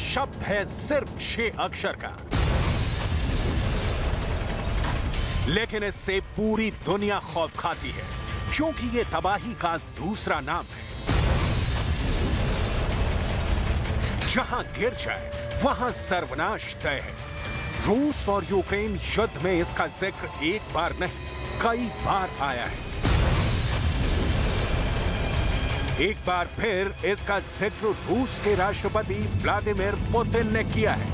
शब्द है सिर्फ 6 अक्षर का, लेकिन इससे पूरी दुनिया खौफ खाती है, क्योंकि ये तबाही का दूसरा नाम है। जहां गिर जाए वहां सर्वनाश तय है। रूस और यूक्रेन युद्ध में इसका जिक्र एक बार नहीं, कई बार आया है। एक बार फिर इसका जिक्र रूस के राष्ट्रपति व्लादिमीर पुतिन ने किया है।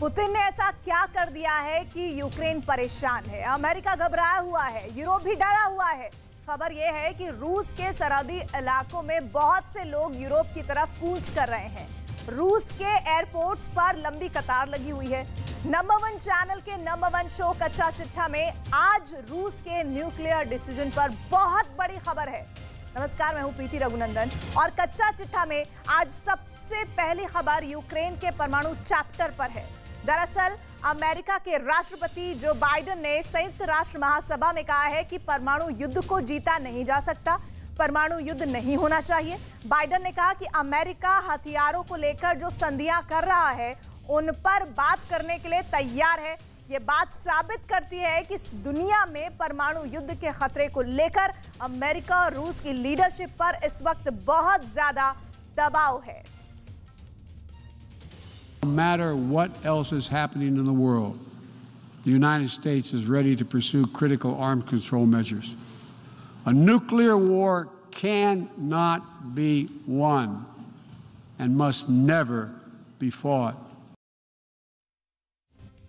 पुतिन ने ऐसा क्या कर दिया है कि यूक्रेन परेशान है, अमेरिका घबराया हुआ है, यूरोप भी डरा हुआ है। खबर यह है कि रूस के सरहदी इलाकों में बहुत से लोग यूरोप की तरफ कूच कर रहे हैं। रूस के एयरपोर्ट्स पर लंबी कतार लगी हुई है। नंबर 1 चैनल के नंबर 1 शो कच्चा चिट्ठा में आज रूस के न्यूक्लियर डिसीजन पर बहुत बड़ी खबर है। नमस्कार, मैं हूं प्रीति रघुनंदन और कच्चा चिट्ठा में आज सबसे पहली खबर यूक्रेन के परमाणु चैप्टर पर है। दरअसल अमेरिका के राष्ट्रपति जो बाइडेन ने संयुक्त राष्ट्र महासभा में कहा है कि परमाणु युद्ध को जीता नहीं जा सकता, परमाणु युद्ध नहीं होना चाहिए। बाइडेन ने कहा कि अमेरिका हथियारों को लेकर जो संधियां कर रहा है उन पर बात करने के लिए तैयार है। ये बात साबित करती है कि दुनिया में परमाणु युद्ध के खतरे को लेकर अमेरिका और रूस की लीडरशिप पर इस वक्त बहुत ज्यादा दबाव है। No matter what else is happening in the world, the United States is ready to pursue critical arms control measures. A nuclear war cannot be won and must never be fought.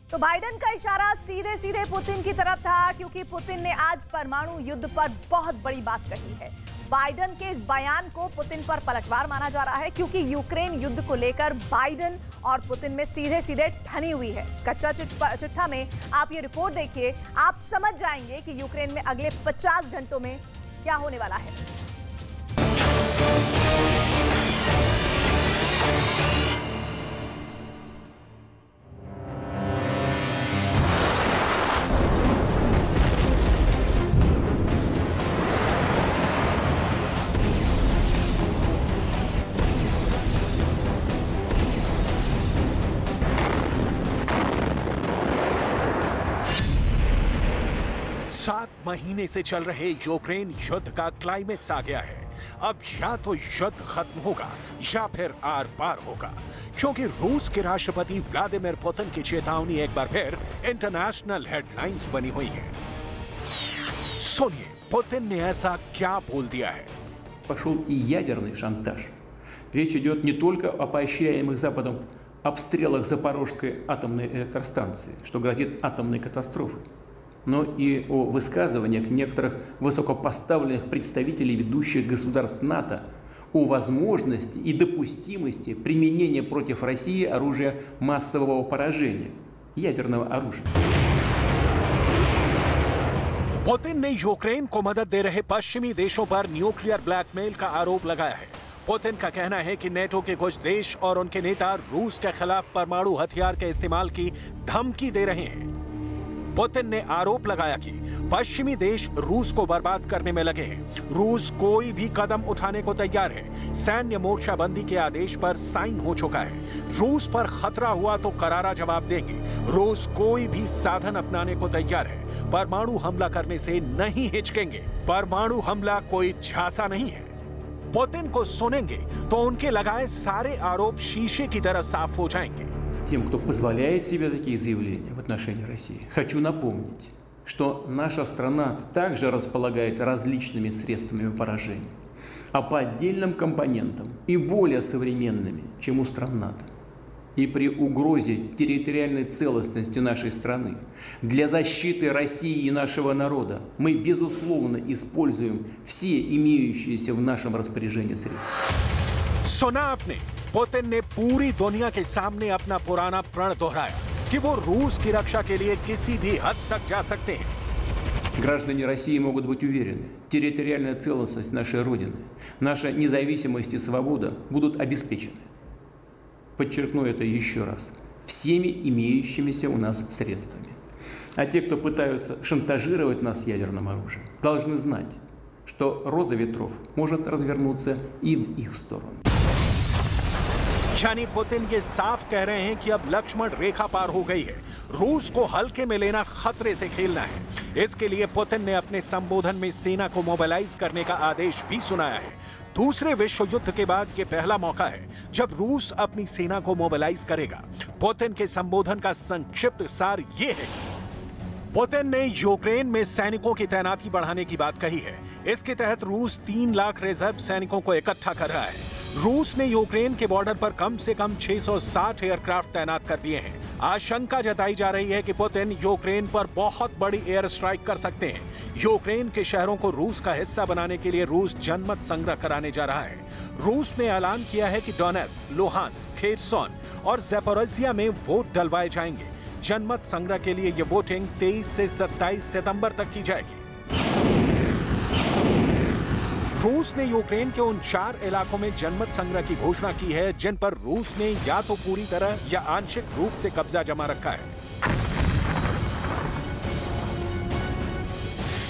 तो Biden का इशारा सीधे सीधे Putin की तरफ था, क्योंकि Putin ने आज परमाणु युद्ध पर बहुत बड़ी बात कही है। बाइडेन के इस बयान को पुतिन पर पलटवार माना जा रहा है, क्योंकि यूक्रेन युद्ध को लेकर बाइडेन और पुतिन में सीधे सीधे ठनी हुई है। कच्चा चिट्ठा में आप ये रिपोर्ट देखिए, आप समझ जाएंगे कि यूक्रेन में अगले 50 घंटों में क्या होने वाला है। महीने से चल रहे यूक्रेन युद्ध का क्लाइमेक्स आ गया है। अब या तो युद्ध खत्म होगा या फिर आर पार होगा, क्योंकि रूस के राष्ट्रपति व्लादिमीर पुतिन की चेतावनी एक बार फिर इंटरनेशनल हेडलाइंस बनी हुई है। सुनिए पुतिन ने ऐसा क्या बोल दिया है। Пошел и ядерный шантаж. Речь идет не только о поощряемых Западом обстрелах Запорожской атомной электростанции, что грозит атомной катастрофой, но и о высказываниях некоторых высокопоставленных представителей ведущих государств НАТО о возможности и допустимости применения против России оружия массового поражения, ядерного оружия. पुतिन ने यूक्रेन को मदद दे रहे पश्चिमी देशों पर न्यूक्लियर ब्लैकमेल का आरोप लगाया है। पुतिन का कहना है कि नेटो के कुछ देश और उनके नेता रूस के खिलाफ परमाणु हथियार के इस्तेमाल की धमकी दे रहे हैं। पुतिन ने आरोप लगाया कि पश्चिमी देश रूस को बर्बाद करने में लगे हैं। रूस कोई भी कदम उठाने को तैयार है। सैन्य मोर्चाबंदी के आदेश पर साइन हो चुका है। रूस पर खतरा हुआ तो करारा जवाब देंगे। रूस कोई भी साधन अपनाने को तैयार है। परमाणु हमला करने से नहीं हिचकेंगे। परमाणु हमला कोई झांसा नहीं है। पुतिन को सुनेंगे तो उनके लगाए सारे आरोप शीशे की तरह साफ हो जाएंगे। Тем, кто позволяет себе такие заявления в отношении России, хочу напомнить, что наша страна также располагает различными средствами поражения, а по отдельным компонентам и более современными, чем у стран НАТО. И при угрозе территориальной целостности нашей страны для защиты России и нашего народа мы, безусловно, используем все имеющиеся в нашем распоряжении средства. सुना आपने, पुतिन ने पूरी दुनिया के सामने अपना पुराना प्रण दोहराया कि वो रूस की रक्षा के लिए किसी भी हद तक जा सकते हैं। Граждане России могут быть уверены, территориальная целостность нашей Родины, наша независимость и свобода будут обеспечены. Подчеркну это еще раз. Всеми имеющимися у нас средствами. А те, кто пытаются шантажировать нас ядерным оружием, должны знать, что роза ветров может развернуться и в их сторону. यानी पुतिन ये साफ कह रहे हैं कि अब लक्ष्मण रेखा पार हो गई है, रूस को हल्के में लेना खतरे से खेलना है। इसके लिए पुतिन ने अपने संबोधन में सेना को मोबिलाइज करने का आदेश भी सुनाया है। दूसरे विश्व युद्ध के बाद ये पहला मौका है जब रूस अपनी सेना को मोबिलाइज करेगा। पुतिन के संबोधन का संक्षिप्त सार ये है कि पुतिन ने यूक्रेन में सैनिकों की तैनाती बढ़ाने की बात कही है। इसके तहत रूस 3 लाख रिजर्व सैनिकों को इकट्ठा कर रहा है। रूस ने यूक्रेन के बॉर्डर पर कम से कम 660 एयरक्राफ्ट तैनात कर दिए हैं। आशंका जताई जा रही है कि पुतिन यूक्रेन पर बहुत बड़ी एयर स्ट्राइक कर सकते हैं। यूक्रेन के शहरों को रूस का हिस्सा बनाने के लिए रूस जनमत संग्रह कराने जा रहा है। रूस ने ऐलान किया है कि डोनेट्स्क, लुहांस्क, खेरसोन और ज़ैपोरिज़िया में वोट डलवाए जाएंगे। जनमत संग्रह के लिए यह वोटिंग 23 से 27 सितंबर तक की जाएगी। रूस ने यूक्रेन के उन 4 इलाकों में जनमत संग्रह की घोषणा की है जिन पर रूस ने या तो पूरी तरह या आंशिक रूप से कब्जा जमा रखा है।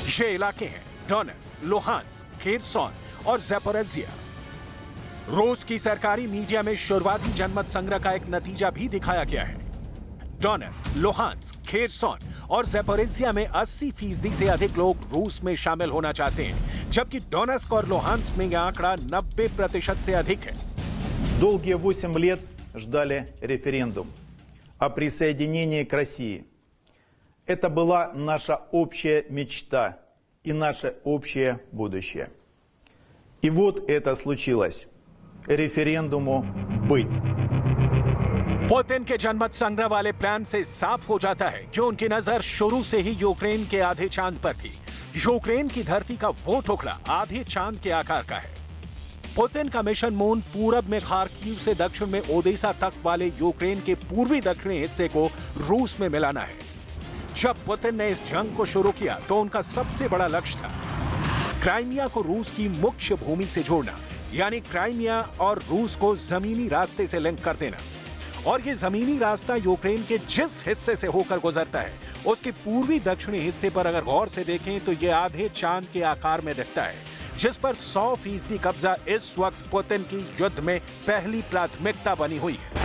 ये इलाके हैं डोनेट्स्क, लुहांस्क, खेरसोन और ज़ैपोरिज़िया। रूस की सरकारी मीडिया में शुरुआती जनमत संग्रह का एक नतीजा भी दिखाया गया है। डोनेट्स्क, लुहांस्क, खेरसोन और ज़ैपोरिज़िया में 80% से अधिक लोग रूस में शामिल होना चाहते हैं, जबकि डोनेट्स्क और लुहांस्क में यह आंकड़ा 90% से अधिक है। Долгие 8 лет ждали референдум о присоединении к России. Это была наша общая мечта и наше общее будущее. И вот это случилось. Референдуму быть. पुतिन के जनमत संग्रह वाले प्लान से साफ हो जाता है कि उनकी नजर शुरू से ही यूक्रेन के आधे चांद पर थी। यूक्रेन की धरती का वो टुकड़ा आधे चांद के आकार का है। पुतिन का मिशन मून पूरब में खार्किव से दक्षिण में ओडेसा तक वाले यूक्रेन के पूर्वी दक्षिणी हिस्से को रूस में मिलाना है। जब पुतिन ने इस जंग को शुरू किया तो उनका सबसे बड़ा लक्ष्य था क्राइमिया को रूस की मुख्य भूमि से जोड़ना, यानी क्राइमिया और रूस को जमीनी रास्ते से लिंक कर देना। और ये जमीनी रास्ता यूक्रेन के जिस हिस्से से होकर गुजरता है उसके पूर्वी दक्षिणी हिस्से पर अगर गौर से देखें तो ये आधे चांद के आकार में दिखता है, जिस पर 100% कब्जा इस वक्त पुतिन की युद्ध में पहली प्राथमिकता बनी हुई है।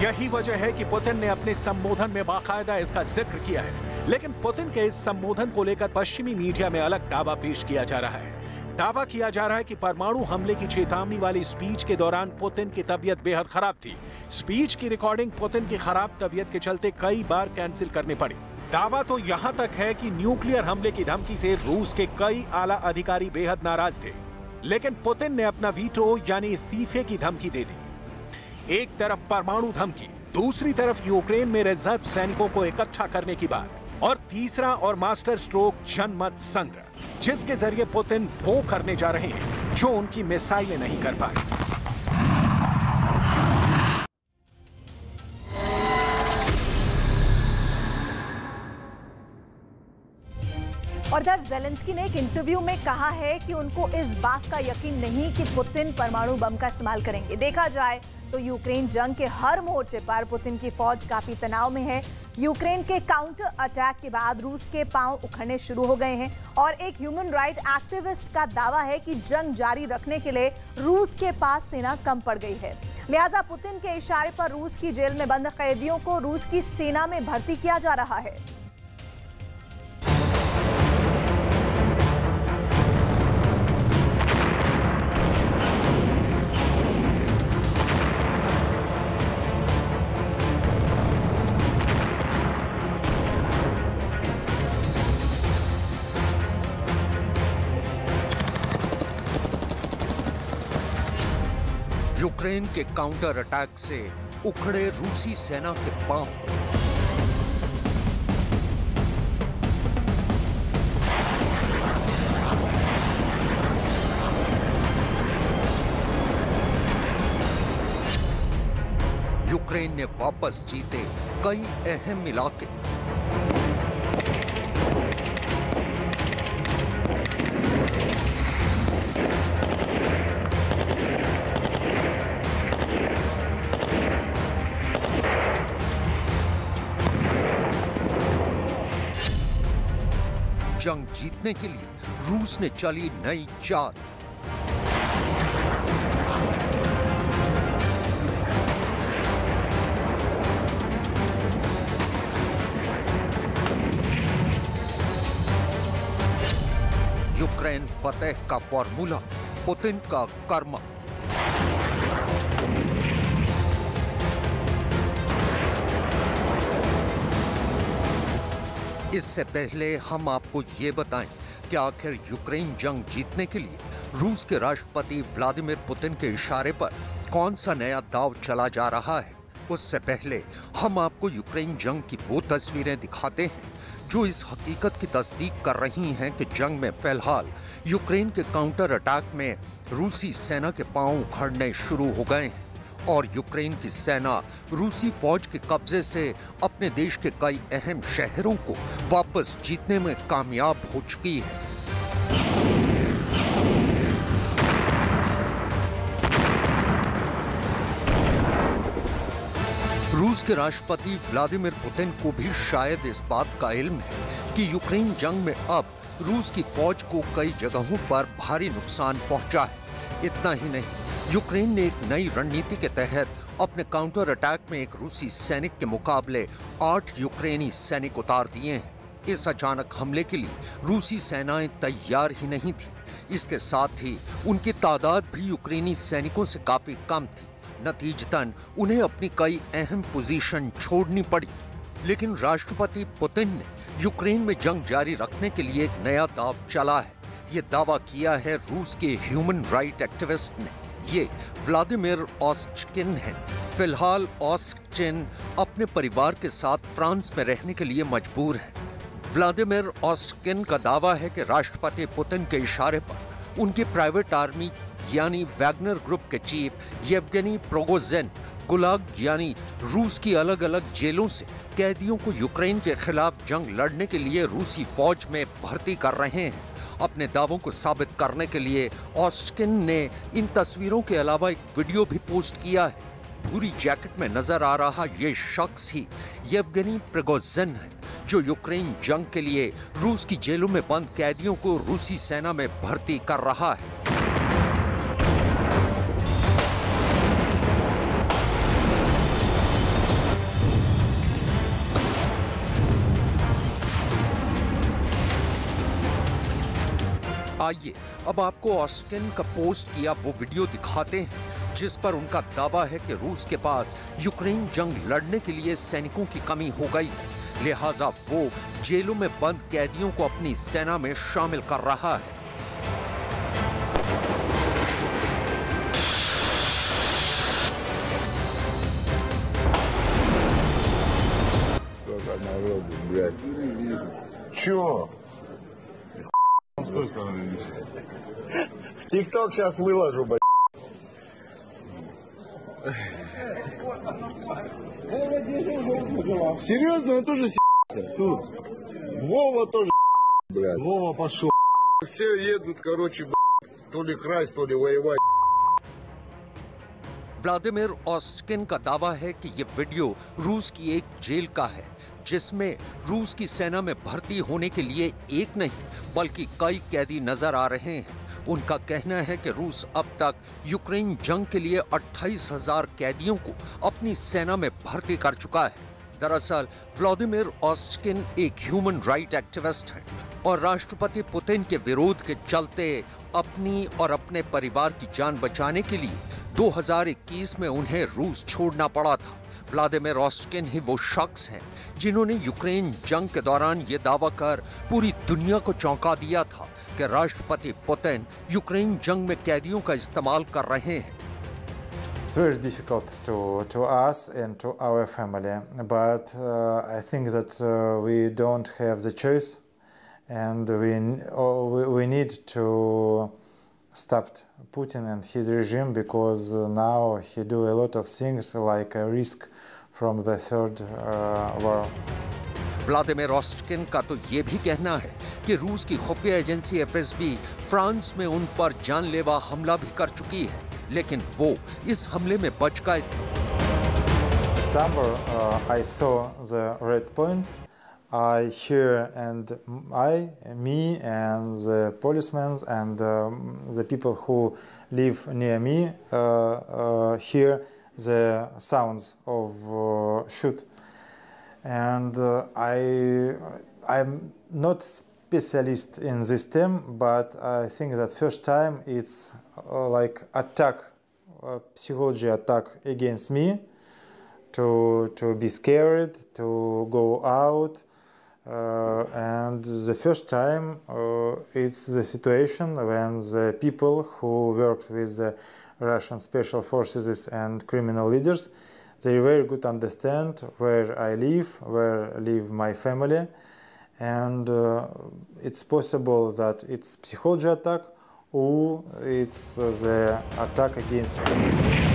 यही वजह है कि पुतिन ने अपने संबोधन में बाकायदा इसका जिक्र किया है। लेकिन पुतिन के इस संबोधन को लेकर पश्चिमी मीडिया में अलग दावा पेश किया जा रहा है। दावा किया जा रहा है कि परमाणु हमले की चेतावनी वाली स्पीच के दौरान पुतिन की तबीयत बेहद खराब थी। स्पीच की रिकॉर्डिंग पुतिन की खराब तबीयत के चलते कई बार कैंसिल करनी पड़ी। दावा तो यहां तक है कि न्यूक्लियर हमले की धमकी से रूस के कई आला अधिकारी बेहद नाराज थे, लेकिन पुतिन ने अपना वीटो यानी इस्तीफे की धमकी दे दी। एक तरफ परमाणु धमकी, दूसरी तरफ यूक्रेन में रिजर्व सैनिकों को इकट्ठा करने की बात, और तीसरा और मास्टर स्ट्रोक जनमत संग्रह, जिसके जरिए पुतिन वो करने जा रहे हैं जो उनकी मिसाइलें नहीं कर पाई। और इधर ज़ेलेंस्की ने एक इंटरव्यू में कहा है कि उनको इस बात का यकीन नहीं कि पुतिन परमाणु बम का इस्तेमाल करेंगे। देखा जाए तो यूक्रेन जंग के हर मोर्चे पर पुतिन की फौज काफी तनाव में है। यूक्रेन के काउंटर अटैक के बाद रूस के पांव उखड़ने शुरू हो गए हैं और एक ह्यूमन राइट एक्टिविस्ट का दावा है कि जंग जारी रखने के लिए रूस के पास सेना कम पड़ गई है। लिहाजा पुतिन के इशारे पर रूस की जेल में बंद कैदियों को रूस की सेना में भर्ती किया जा रहा है। यूक्रेन के काउंटर अटैक से उखड़े रूसी सेना के पांव। यूक्रेन ने वापस जीते कई अहम इलाके। जंग जीतने के लिए रूस ने चली नई चाल। यूक्रेन फतेह का फॉर्मूला, पुतिन का कर्मा। इससे पहले हम आपको ये बताएं कि आखिर यूक्रेन जंग जीतने के लिए रूस के राष्ट्रपति व्लादिमीर पुतिन के इशारे पर कौन सा नया दांव चला जा रहा है। उससे पहले हम आपको यूक्रेन जंग की वो तस्वीरें दिखाते हैं जो इस हकीकत की तस्दीक कर रही हैं कि जंग में फिलहाल यूक्रेन के काउंटर अटैक में रूसी सेना के पांव उखड़ने शुरू हो गए हैं और यूक्रेन की सेना रूसी फौज के कब्जे से अपने देश के कई अहम शहरों को वापस जीतने में कामयाब हो चुकी है। रूस के राष्ट्रपति व्लादिमीर पुतिन को भी शायद इस बात का इल्म है कि यूक्रेन जंग में अब रूस की फौज को कई जगहों पर भारी नुकसान पहुंचा है। इतना ही नहीं, यूक्रेन ने एक नई रणनीति के तहत अपने काउंटर अटैक में एक रूसी सैनिक के मुकाबले 8 यूक्रेनी सैनिक उतार दिए हैं। इस अचानक हमले के लिए रूसी सेनाएं तैयार ही नहीं थी। इसके साथ ही उनकी तादाद भी यूक्रेनी सैनिकों से काफी कम थी। नतीजतन उन्हें अपनी कई अहम पोजीशन छोड़नी पड़ी। लेकिन राष्ट्रपति पुतिन ने यूक्रेन में जंग जारी रखने के लिए एक नया दांव चला है। ये दावा किया है रूस के ह्यूमन राइट एक्टिविस्ट ने। ये व्लादिमीर ओस्चकिन हैं। फिलहाल ओस्चकिन अपने परिवार के साथ फ्रांस में रहने के लिए मजबूर हैं। व्लादिमीर ओस्चकिन का दावा है कि राष्ट्रपति पुतिन के इशारे पर उनकी प्राइवेट आर्मी यानी वैगनर ग्रुप के चीफ येवगेनी प्रिगोजिन गुलाग यानी रूस की अलग अलग जेलों से कैदियों को यूक्रेन के खिलाफ जंग लड़ने के लिए रूसी फौज में भर्ती कर रहे हैं। अपने दावों को साबित करने के लिए ओस्चकिन ने इन तस्वीरों के अलावा एक वीडियो भी पोस्ट किया है। भूरी जैकेट में नजर आ रहा ये शख्स ही येवगेनी प्रिगोजिन है, जो यूक्रेन जंग के लिए रूस की जेलों में बंद कैदियों को रूसी सेना में भर्ती कर रहा है। आइए अब आपको ओस्चकिन का पोस्ट किया वो वीडियो दिखाते हैं जिस पर उनका दावा है कि रूस के पास यूक्रेन जंग लड़ने के लिए सैनिकों की कमी हो गई है, लिहाजा वो जेलों में बंद कैदियों को अपनी सेना में शामिल कर रहा है। В ТикТок сейчас выложу, блядь. Серьезно, он тоже с***ся. Тут. Вова тоже, блядь. Вова пошел. Все едут, короче, блядь, то ли красть, то ли воевать. व्लादिमीर ओस्चकिन का दावा है कि ये वीडियो रूस की एक जेल का है, जिसमें रूस की सेना में भर्ती होने के लिए एक नहीं बल्कि कई कैदी नजर आ रहे हैं। उनका कहना है कि रूस अब तक यूक्रेन जंग के लिए 28,000 कैदियों को अपनी सेना में भर्ती कर चुका है। दरअसल व्लादिमीर ओस्चकिन एक ह्यूमन राइट एक्टिविस्ट हैं और राष्ट्रपति पुतिन के विरोध के चलते अपनी और अपने परिवार की जान बचाने के लिए 2021 में उन्हें रूस छोड़ना पड़ा था। व्लादिमीर ओस्चकिन ही वो शख्स हैं जिन्होंने यूक्रेन जंग के दौरान ये दावा कर पूरी दुनिया को चौंका दिया था कि राष्ट्रपति पुतिन यूक्रेन जंग में कैदियों का इस्तेमाल कर रहे हैं। It's very difficult to us and to our family, but I think that we don't have the choice, and we need to stop Putin and his regime because now he do a lot of things like a risk from the third war. Vladimir Oschkin का तो ये भी कहना है कि रूस की खुफिया एजेंसी FSB फ्रांस में उन पर जानलेवा हमला भी कर चुकी है, लेकिन वो इस हमले में बच गए थे। September, I saw the red point I hear, and me and the policemen and the people who live near me hear the sounds of shoot. And I'm not specialist in this term, but I think that first time it's like attack, psychology attack against me, to be scared, to go out. And the first time it's the situation when the people who worked with the Russian special forces and criminal leaders, they very good understand where I live, where live my family, and it's possible that it's psychology attack or it's the attack against me.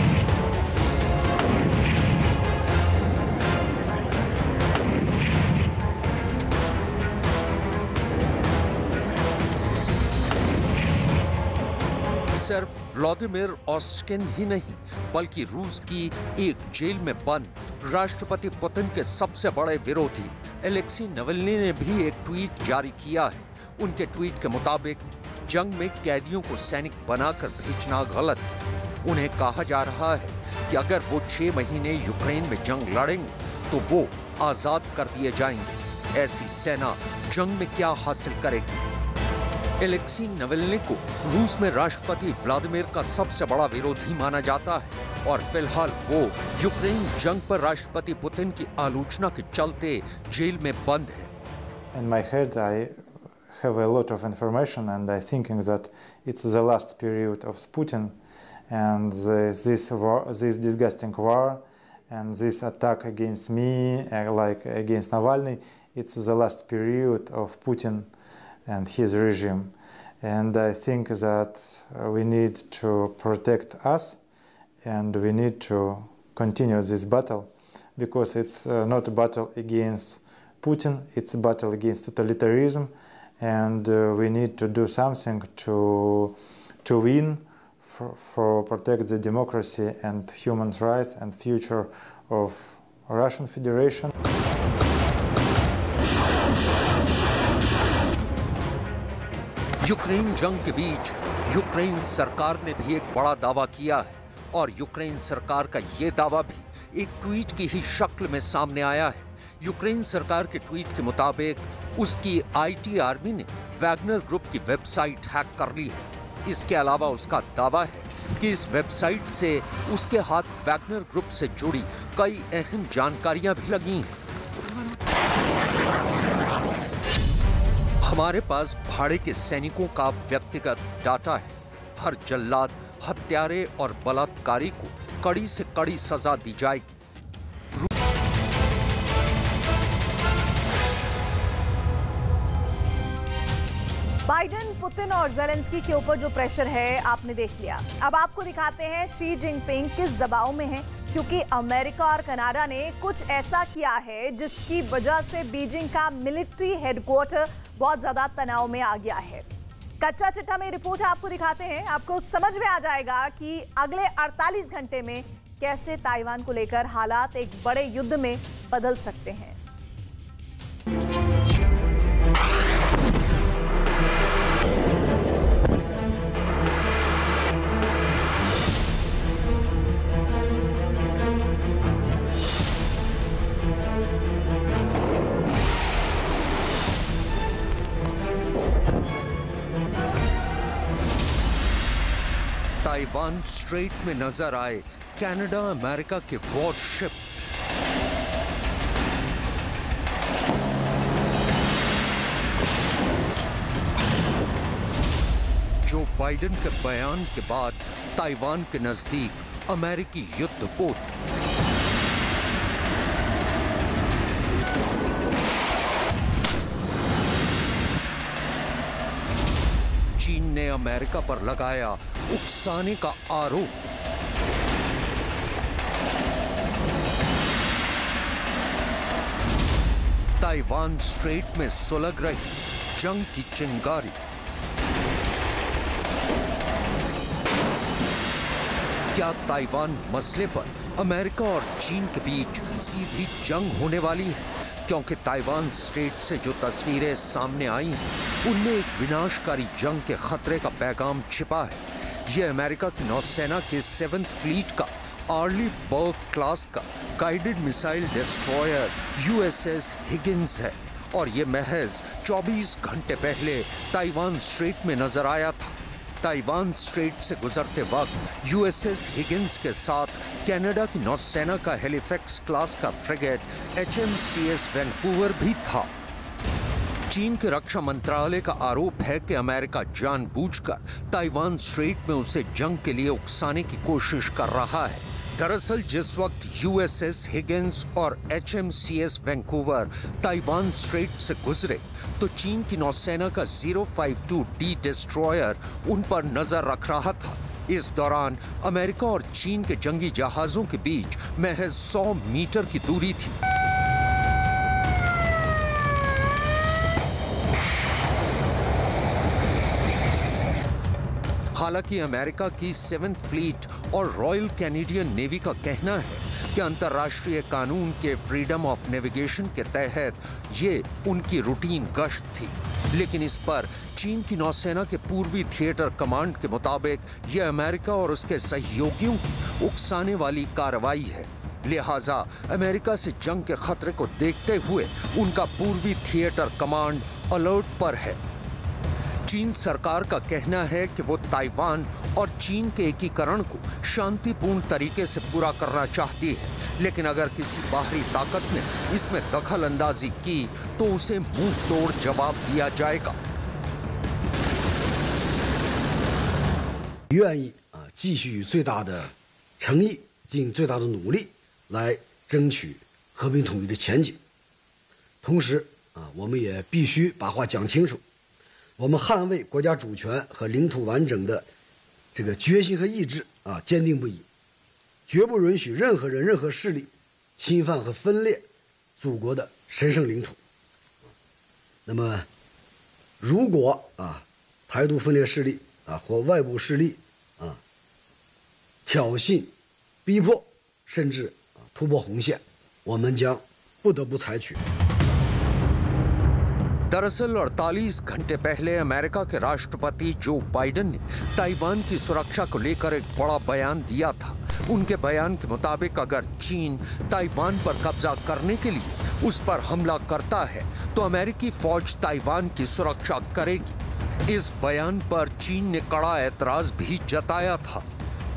सिर्फ Vladimir ऑस्टकिन ही नहीं बल्कि रूस की एक jail में बंद राष्ट्रपति Putin के सबसे बड़े विरोधी एलेक्सी नवल्नी ने भी एक ट्वीट जारी किया है। उनके ट्वीट के मुताबिक जंग में कैदियों को सैनिक बनाकर भेजना गलत है। उन्हें कहा जा रहा है कि अगर वो 6 महीने यूक्रेन में जंग लड़ेंगे तो वो आजाद कर दिए जाएंगे। ऐसी सेना जंग में क्या हासिल करेगी? एलेक्सी नवल्नी को रूस में राष्ट्रपति व्लादिमीर का सबसे बड़ा विरोधी माना जाता है और फिलहाल वो यूक्रेन जंग पर राष्ट्रपति पुतिन की आलोचना के चलते जेल में बंद है। In my head, I have a lot of information, and I thinking that it's the last period of Putin, and this disgusting war, and this attack against me, like against Navalny, it's the last period of Putin and his regime. And I think that we need to protect us, and we need to continue this battle, because it's not a battle against Putin, it's a battle against totalitarianism, and we need to do something to win, for protect the democracy and human rights and future of Russian Federation. Ukraine जंग के बीच Ukraine सरकार ने भी एक बड़ा दावा किया है और यूक्रेन सरकार का ये दावा भी एक ट्वीट की ही शक्ल में सामने आया है। यूक्रेन सरकार के ट्वीट के मुताबिक उसकी आईटी आर्मी ने वैगनर ग्रुप की वेबसाइट हैक कर ली है। इसके अलावा उसका दावा है कि इस वेबसाइट से उसके हाथ वैगनर ग्रुप से जुड़ी कई अहम जानकारियां भी लगी हैं। हमारे पास भाड़े के सैनिकों का व्यक्तिगत डाटा है। हर जल्लाद, हत्यारे और बलात्कारी को कड़ी से कड़ी सजा दी जाएगी। बाइडेन, पुतिन और ज़ेलेंस्की के ऊपर जो प्रेशर है आपने देख लिया। अब आपको दिखाते हैं शी जिनपिंग किस दबाव में है, क्योंकि अमेरिका और कनाडा ने कुछ ऐसा किया है जिसकी वजह से बीजिंग का मिलिट्री हेडक्वार्टर बहुत ज्यादा तनाव में आ गया है। कच्चा चिट्ठा में रिपोर्ट आपको दिखाते हैं, आपको समझ में आ जाएगा कि अगले 48 घंटे में कैसे ताइवान को लेकर हालात एक बड़े युद्ध में बदल सकते हैं। ताइवान स्ट्रेट में नजर आए कनाडा अमेरिका के वॉरशिप। जो बाइडेन के बयान के बाद ताइवान के नजदीक अमेरिकी युद्धपोत। चीन ने अमेरिका पर लगाया उकसाने का आरोप। ताइवान स्ट्रेट में सुलग रही जंग की चिंगारी। क्या ताइवान मसले पर अमेरिका और चीन के बीच सीधी जंग होने वाली है, क्योंकि ताइवान स्ट्रेट से जो तस्वीरें सामने आई हैं उनमें एक विनाशकारी जंग के खतरे का पैगाम छिपा है। यह अमेरिका की नौसेना के 7th फ्लीट का आर्ली बर्ग क्लास का guided missile destroyer USS Higgins है और ये महज 24 घंटे पहले ताइवान स्ट्रेट में नजर आया था। ताइवान स्ट्रेट से गुजरते वक्त USS हिगिंस के साथ कनाडा की नौसेना का हेलिफैक्स क्लास का फ्रिगेट HMCS वैंकूवर भी था। चीन के रक्षा मंत्रालय का आरोप है कि अमेरिका जानबूझकर ताइवान स्ट्रेट में उसे जंग के लिए उकसाने की कोशिश कर रहा है। दरअसल जिस वक्त USS हिगिंस और HMCS वैंकूवर ताइवान स्ट्रेट से गुजरे तो चीन की नौसेना का 052D डिस्ट्रॉयर उन पर नजर रख रहा था। इस दौरान अमेरिका और चीन के जंगी जहाजों के बीच महज 100 मीटर की दूरी थी। हालांकि अमेरिका की 7th फ्लीट और रॉयल कैनेडियन नेवी का कहना है कि अंतर्राष्ट्रीय कानून के फ्रीडम ऑफ नेविगेशन के तहत ये उनकी रूटीन गश्त थी, लेकिन इस पर चीन की नौसेना के पूर्वी थिएटर कमांड के मुताबिक यह अमेरिका और उसके सहयोगियों की उकसाने वाली कार्रवाई है। लिहाजा अमेरिका से जंग के खतरे को देखते हुए उनका पूर्वी थिएटर कमांड अलर्ट पर है। चीन सरकार का कहना है कि वो ताइवान और चीन के एकीकरण को शांतिपूर्ण तरीके से पूरा करना चाहती है, लेकिन अगर किसी बाहरी ताकत ने इसमें दखल अंदाजी की तो उसे मुंह तोड़ जवाब दिया जाएगा। 愿意继续以最大的诚意尽最大的努力来争取和平统一的前景。同时我们也必须把话讲清楚。 我们捍卫国家主权和领土完整的这个决心和意志坚定不移，绝不允许任何人、任何势力侵犯和分裂祖国的神圣领土。那么，如果台独分裂势力或外部势力挑衅、逼迫，甚至突破红线，我们将不得不采取。 दरअसल 48 घंटे पहले अमेरिका के राष्ट्रपति जो बाइडेन ने ताइवान की सुरक्षा को लेकर एक बड़ा बयान दिया था। उनके बयान के मुताबिक अगर चीन ताइवान पर कब्जा करने के लिए उस पर हमला करता है तो अमेरिकी फौज ताइवान की सुरक्षा करेगी। इस बयान पर चीन ने कड़ा एतराज भी जताया था,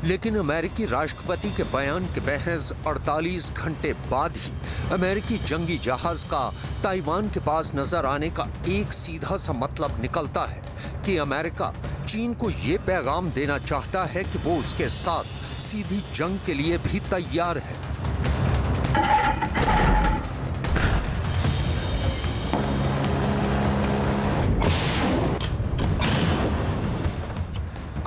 लेकिन अमेरिकी राष्ट्रपति के बयान के महज 48 घंटे बाद ही अमेरिकी जंगी जहाज का ताइवान के पास नजर आने का एक सीधा सा मतलब निकलता है कि अमेरिका चीन को ये पैगाम देना चाहता है कि वो उसके साथ सीधी जंग के लिए भी तैयार है।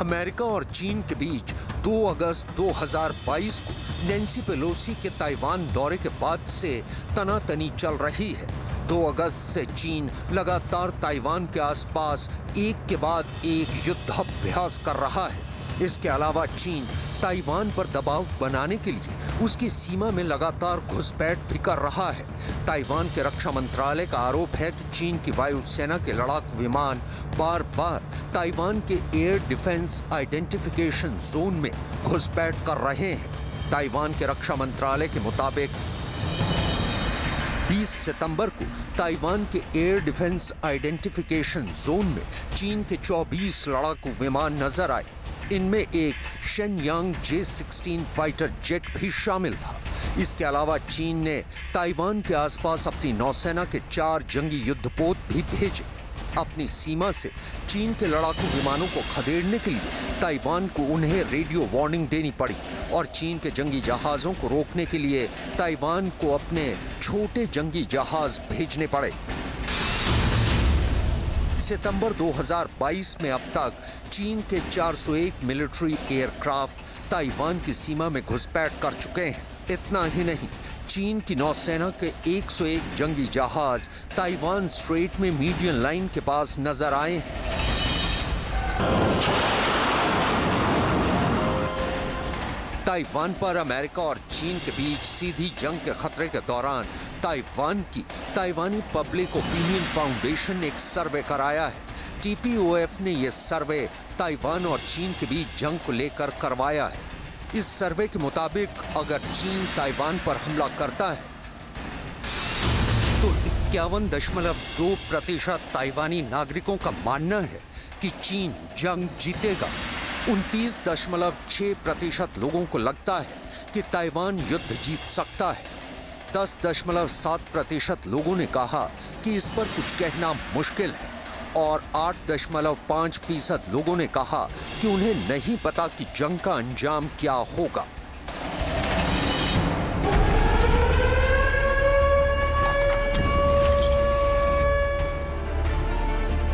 अमेरिका और चीन के बीच 2 अगस्त 2022 को नैन्सी पेलोसी के ताइवान दौरे के बाद से तनातनी चल रही है। 2 अगस्त से चीन लगातार ताइवान के आसपास एक के बाद एक युद्धाभ्यास कर रहा है। इसके अलावा चीन ताइवान पर दबाव बनाने के लिए उसकी सीमा में लगातार घुसपैठ भी कर रहा है। ताइवान के रक्षा मंत्रालय का आरोप है कि चीन की वायुसेना के लड़ाकू विमान बार-बार ताइवान के एयर डिफेंस आइडेंटिफिकेशन जोन में घुसपैठ कर रहे हैं। ताइवान के रक्षा मंत्रालय के मुताबिक 20 सितंबर को ताइवान के एयर डिफेंस आइडेंटिफिकेशन जोन में चीन के 24 लड़ाकू विमान नजर आए। इनमें एक शेनयांग J-16 फाइटर जेट भी शामिल था। इसके अलावा चीन ने ताइवान के आसपास अपनी नौसेना के 4 जंगी युद्धपोत भी भेजे। अपनी सीमा से चीन के लड़ाकू विमानों को खदेड़ने के लिए ताइवान को उन्हें रेडियो वार्निंग देनी पड़ी और चीन के जंगी जहाजों को रोकने के लिए ताइवान को अपने छोटे जंगी जहाज भेजने पड़े। सितंबर 2022 में अब तक चीन के 401 मिलिट्री एयरक्राफ्ट ताइवान की सीमा में घुसपैठ कर चुके हैं। इतना ही नहीं, चीन की नौसेना के 101 जंगी जहाज ताइवान स्ट्रेट में मीडियन लाइन के पास नजर आए हैं। ताइवान पर अमेरिका और चीन के बीच सीधी जंग के खतरे के दौरान ताइवान की ताइवानी पब्लिक ओपिनियन फाउंडेशन ने एक सर्वे कराया है। TPOF ने यह सर्वे ताइवान और चीन के बीच जंग को लेकर करवाया है। इस सर्वे के मुताबिक अगर चीन ताइवान पर हमला करता है तो 51.2% ताइवानी नागरिकों का मानना है कि चीन जंग जीतेगा। 29.6% लोगों को लगता है कि ताइवान युद्ध जीत सकता है। 10.7% लोगों ने कहा कि इस पर कुछ कहना मुश्किल है और 8.5% लोगों ने कहा कि उन्हें नहीं पता कि जंग का अंजाम क्या होगा।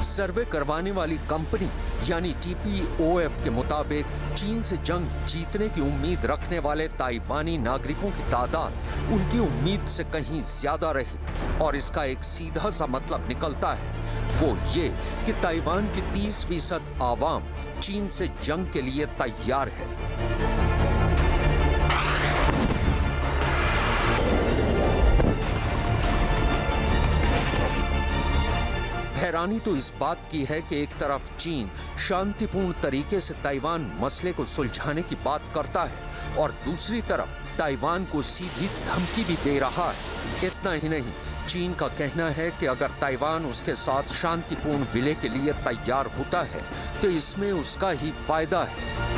सर्वे करवाने वाली कंपनी यानी TPOF के मुताबिक चीन से जंग जीतने की उम्मीद रखने वाले ताइवानी नागरिकों की तादाद उनकी उम्मीद से कहीं ज्यादा रही और इसका एक सीधा सा मतलब निकलता है, वो ये कि ताइवान की 30% आवाम चीन से जंग के लिए तैयार है। हैरानी तो इस बात की है कि एक तरफ चीन शांतिपूर्ण तरीके से ताइवान मसले को सुलझाने की बात करता है और दूसरी तरफ ताइवान को सीधी धमकी भी दे रहा है। इतना ही नहीं, चीन का कहना है कि अगर ताइवान उसके साथ शांतिपूर्ण विलय के लिए तैयार होता है तो इसमें उसका ही फायदा है।